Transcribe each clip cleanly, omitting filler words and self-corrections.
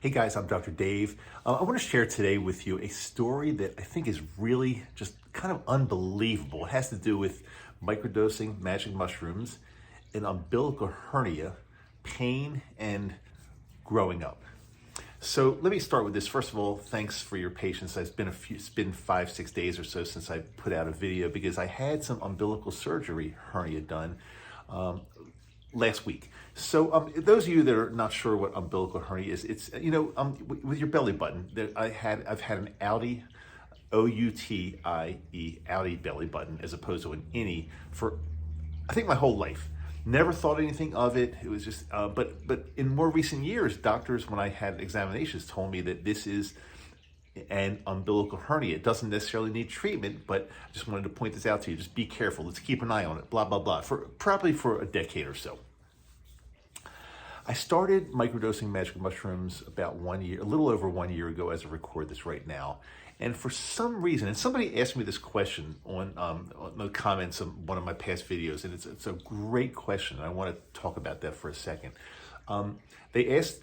Hey guys, I'm Dr. Dave. I want to share today with you a story that I think is really just kind of unbelievable. It has to do with microdosing magic mushrooms, an umbilical hernia, pain, and growing up. So let me start with this. First of all, thanks for your patience. It's been 5-6 days or so since I put out a video because I had some umbilical surgery hernia done last week. So those of you that are not sure what umbilical hernia is, it's with your belly button. I've had an outie, outie, outie belly button as opposed to an innie for I think my whole life. Never thought anything of it. It was just, but in more recent years, doctors, when I had examinations, told me that this is an umbilical hernia. It doesn't necessarily need treatment, but I just wanted to point this out to you. Just be careful. Let's keep an eye on it. Blah blah blah. Probably for a decade or so. I started microdosing magic mushrooms about 1 year, a little over 1 year ago as I record this right now. And for some reason, and somebody asked me this question on the comments of one of my past videos, and it's a great question. And I want to talk about that for a second. They asked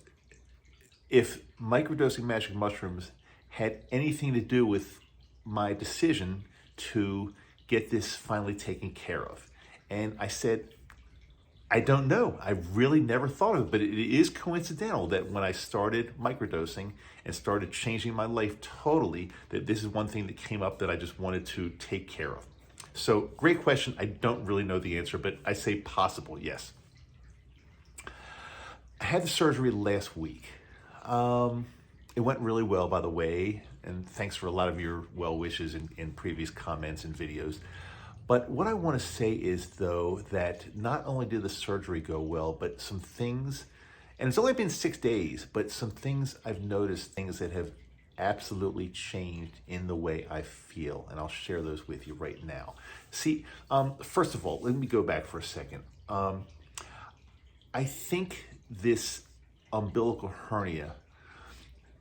if microdosing magic mushrooms had anything to do with my decision to get this finally taken care of. And I said, I don't know. I really never thought of it, but it is coincidental that when I started microdosing and started changing my life totally, that this is one thing that came up that I just wanted to take care of. So great question. I don't really know the answer, but I say possible, yes. I had the surgery last week. It went really well, by the way, and thanks for a lot of your well wishes in previous comments and videos. But what I want to say is, though, that not only did the surgery go well, but some things, and it's only been 6 days, but some things I've noticed, things that have absolutely changed in the way I feel. And I'll share those with you right now. See, first of all, let me go back for a second. I think this umbilical hernia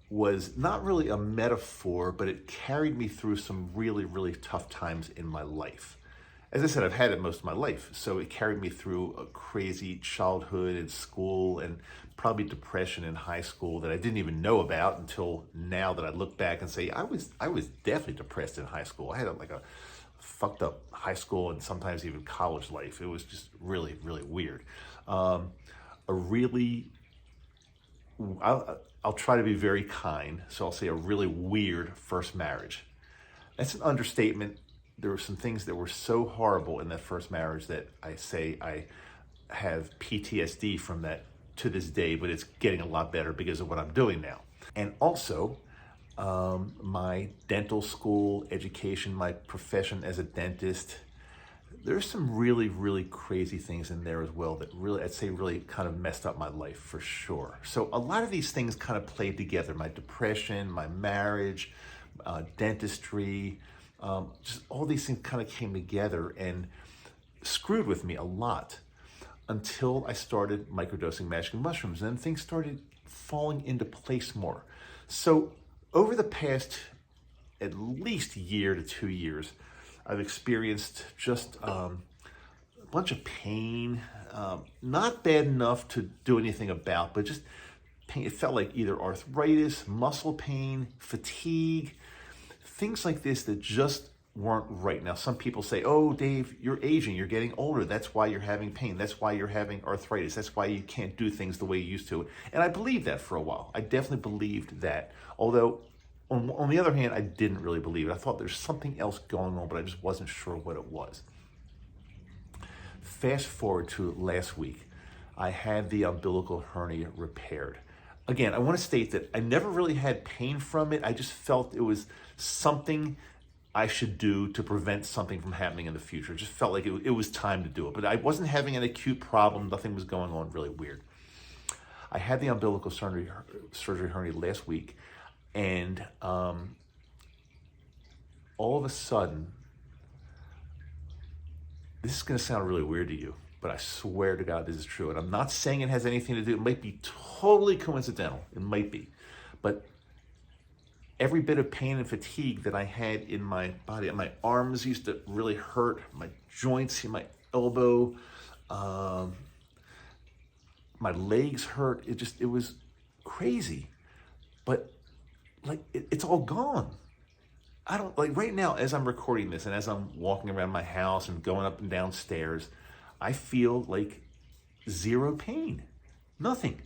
was not really a metaphor, but it carried me through some really, really tough times in my life. As I said, I've had it most of my life, so it carried me through a crazy childhood and school and probably depression in high school that I didn't even know about until now that I look back and say, I was definitely depressed in high school. I had a fucked up high school and sometimes even college life. It was just really, really weird. I'll try to be very kind, so I'll say a really weird first marriage. That's an understatement. There were some things that were so horrible in that first marriage that I say I have PTSD from that to this day, but it's getting a lot better because of what I'm doing now. And also, my dental school education, my profession as a dentist, there's some really, really crazy things in there as well that really, I'd say really kind of messed up my life for sure. So a lot of these things kind of played together. My depression, my marriage, dentistry, just all these things kind of came together and screwed with me a lot until I started microdosing magic mushrooms. And then things started falling into place more. So over the past at least year to 2 years, I've experienced just a bunch of pain, not bad enough to do anything about, but just pain. It felt like either arthritis, muscle pain, fatigue, things like this that just weren't right. Now, some people say, oh, Dave, you're aging, you're getting older. That's why you're having pain. That's why you're having arthritis. That's why you can't do things the way you used to. And I believed that for a while. I definitely believed that. Although, on the other hand, I didn't really believe it. I thought there's something else going on, but I just wasn't sure what it was. Fast forward to last week, I had the umbilical hernia repaired. Again, I want to state that I never really had pain from it. I just felt it was something I should do to prevent something from happening in the future. It just felt like it was time to do it. But I wasn't having an acute problem. Nothing was going on really weird. I had the umbilical surgery hernia last week, and all of a sudden, this is going to sound really weird to you, but I swear to God this is true. And I'm not saying it has anything to do, it might be totally coincidental. It might be. But every bit of pain and fatigue that I had in my body, my arms used to really hurt, my joints, my elbow, my legs hurt. It was crazy. but like it's all gone. I don't like right now as I'm recording this and as I'm walking around my house and going up and down stairs, I feel like zero pain, nothing.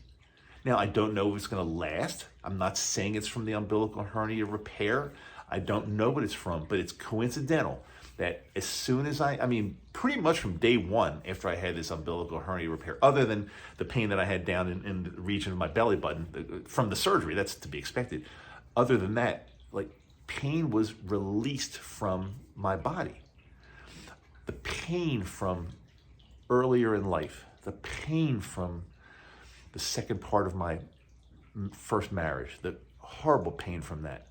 Now, I don't know if it's going to last. I'm not saying it's from the umbilical hernia repair. I don't know what it's from, but it's coincidental that as soon as I mean, pretty much from day one after I had this umbilical hernia repair, other than the pain that I had down in the region of my belly button from the surgery, that's to be expected. Other than that, like pain was released from my body. The pain from earlier in life, the pain from the second part of my first marriage, the horrible pain from that,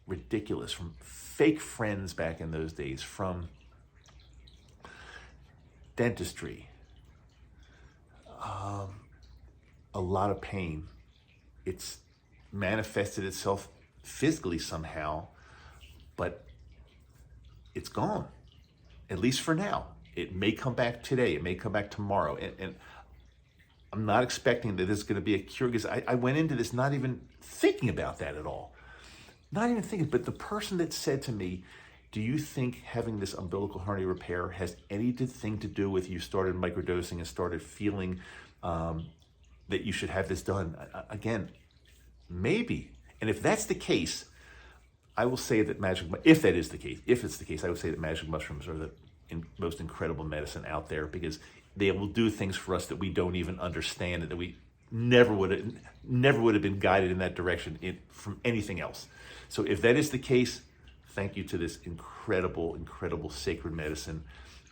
ridiculous, from fake friends back in those days, from dentistry, a lot of pain. It's manifested itself physically somehow, but it's gone, at least for now. It may come back today, it may come back tomorrow, and I'm not expecting that this is going to be a cure, because I went into this not even thinking about that at all. Not even thinking, but the person that said to me, do you think having this umbilical hernia repair has anything to do with you started microdosing and started feeling that you should have this done? Again, maybe. And if that's the case, I will say that if that is the case, if it's the case, I would say that magic mushrooms are the most incredible medicine out there, because they will do things for us that we don't even understand, and that we never would have been guided in that direction from anything else. So if that is the case, thank you to this incredible, incredible sacred medicine.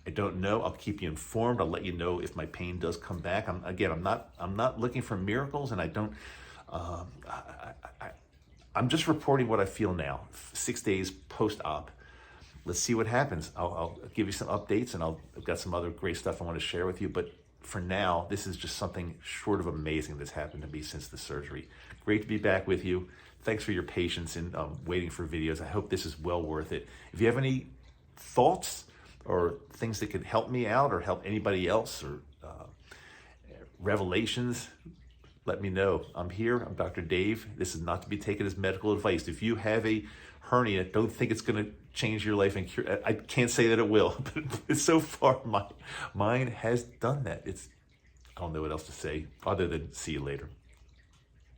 I don't know. I'll keep you informed. I'll let you know if my pain does come back. I'm not looking for miracles, and I don't. I'm just reporting what I feel now, 6 days post-op. Let's see what happens. I'll give you some updates, and I've got some other great stuff I want to share with you. But for now, this is just something short of amazing that's happened to me since the surgery. Great to be back with you. Thanks for your patience in waiting for videos. I hope this is well worth it. If you have any thoughts or things that could help me out or help anybody else, or revelations, let me know. I'm here. I'm Dr. Dave. This is not to be taken as medical advice. If you have a hernia, don't think it's going to change your life and cure. I can't say that it will, but so far mine has done that. I don't know what else to say other than see you later.